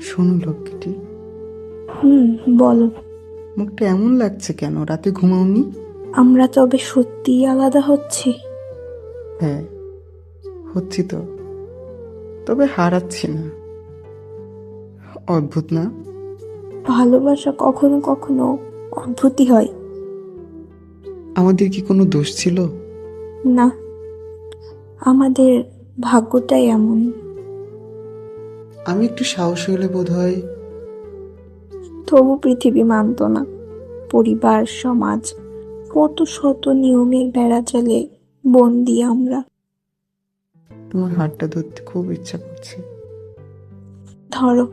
শোনো লক্ষ্মীটি, বলো। মুখটা এমন লাগছে কেন? রাতে ঘুমাওনি? আমরা তবে সত্যিই আলাদা হচ্ছি? হ্যাঁ, হচ্ছি তো, তবে হারাচ্ছি না। অদ্ভুত না? ভালোবাসা কখনো কখনো অদ্ভুতই হয়। আমাদের কি কোনো দোষ ছিল? না, আমাদের ভাগ্যটাই এমন। আমি একটু সাহস হলে বোধ হয়। তবু পৃথিবী মানত না। পরিবার, সমাজ, কত শত নিয়মের বেড়াজালে বন্দি আমরা। তোমার হাতটা ধরতে খুব ইচ্ছা করছে। ধরো,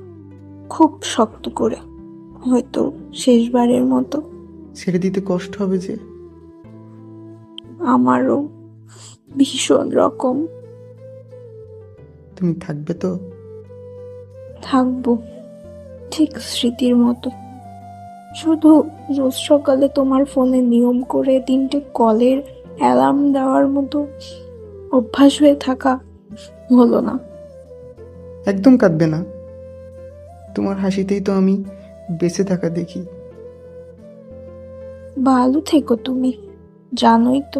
খুব শক্ত করে, হয়তো শেষবারের মতো। ছেড়ে দিতে কষ্ট হবে যে। আমারও ভীষণ রকম। তুমি থাকবে তো? থাকবো, ঠিক স্মৃতির মতো। শুধু রোজ সকালে তোমার ফোনে নিয়ম করে 3টে কলের অ্যালার্ম দেওয়ার মতো অভ্যাস হয়ে থাকা হলো না। একদম কাঁদবে না। তোমার হাসিতেই তো আমি বেঁচে থাকা দেখি। ভালো থেকো তুমি, জানোই তো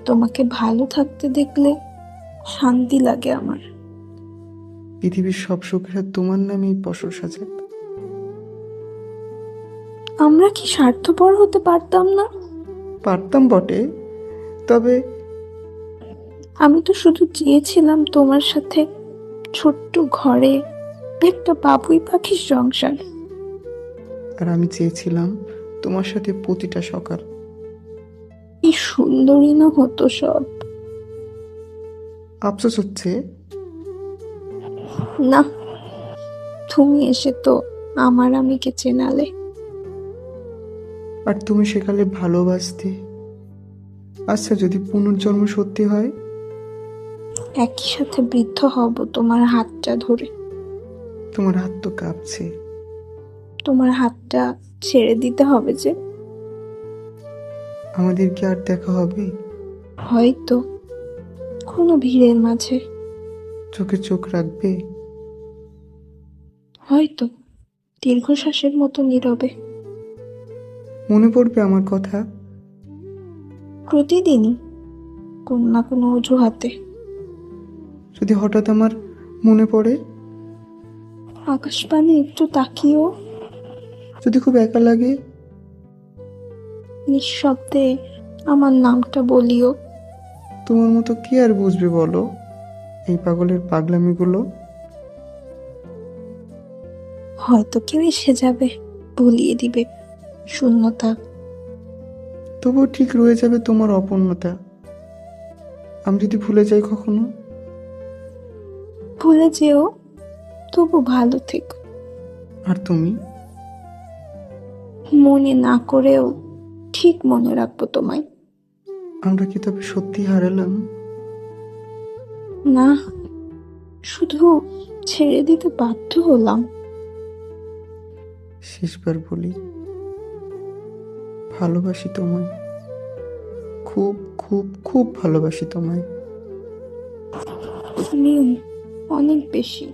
তোমাকে ভালো থাকতে দেখলে শান্তি লাগে আমার। পৃথিবীর সব সুখেরা তোমার নামেই বছর সাজাক। আমরা কি স্বার্থপর হতে পারতাম না? পারতাম বটে, তবে আমি তো শুধু চেয়েছিলাম তোমার সাথে ছোট্ট ঘরে একটা বাবুই পাখির সংসার। আর আমি চেয়েছিলাম তোমার সাথে প্রতিটা সকাল। কি সুন্দরই না হতো সব। আফসোস হচ্ছে, না, তুমি এসে তো আমার আমিকে চেনালে। আর তুমি সেকালে ভালোবাসতে। আচ্ছা, যদি পুনর্জন্ম সত্যি হয়? একই সাথে বৃদ্ধ হব তোমার হাতটা ধরে। তোমার হাত তো কাঁপছে। তোমার হাতটা ছেড়ে দিতে হবে যে। আমাদের কি আর দেখা হবে? হয়তো কোনো ভিড়ের মাঝে। চোখে চোখ রাখবে? হয়তো দীর্ঘশ্বাসের মতো নীরবে। মনে পড়বে আমার কথা? প্রতিদিনই কোনো না কোনো অজুহাতে। যদি হঠাৎ আমার মনে পড়ে? আকাশপানে একটু তাকিয়েও। যদি খুব একা লাগে? নিঃশব্দে আমার নামটা বলিও। তোমার মতো কি আর বুঝবে বলো এই পাগলের পাগলামিগুলো? হয়তো কেউ এসে যাবে, ভুলিয়ে দিবে শূন্যতা। তবুও ঠিক রয়ে যাবে তোমার অপূর্ণতা। আমি যদি ভুলে যাই কখনো? ভুলে যেও, তবু ভালো থেকো। আর তুমি? মনে না করেও ঠিক মনে রাখবো তোমায়। আমরা কি তবে সত্যি হারালাম? না, শুধু ছেড়ে দিতে বাধ্য হলাম। শেষবার বলি, ভালোবাসি তোমায়। খুব খুব খুব ভালোবাসি তোমায়। আমিও অনেক বেশি।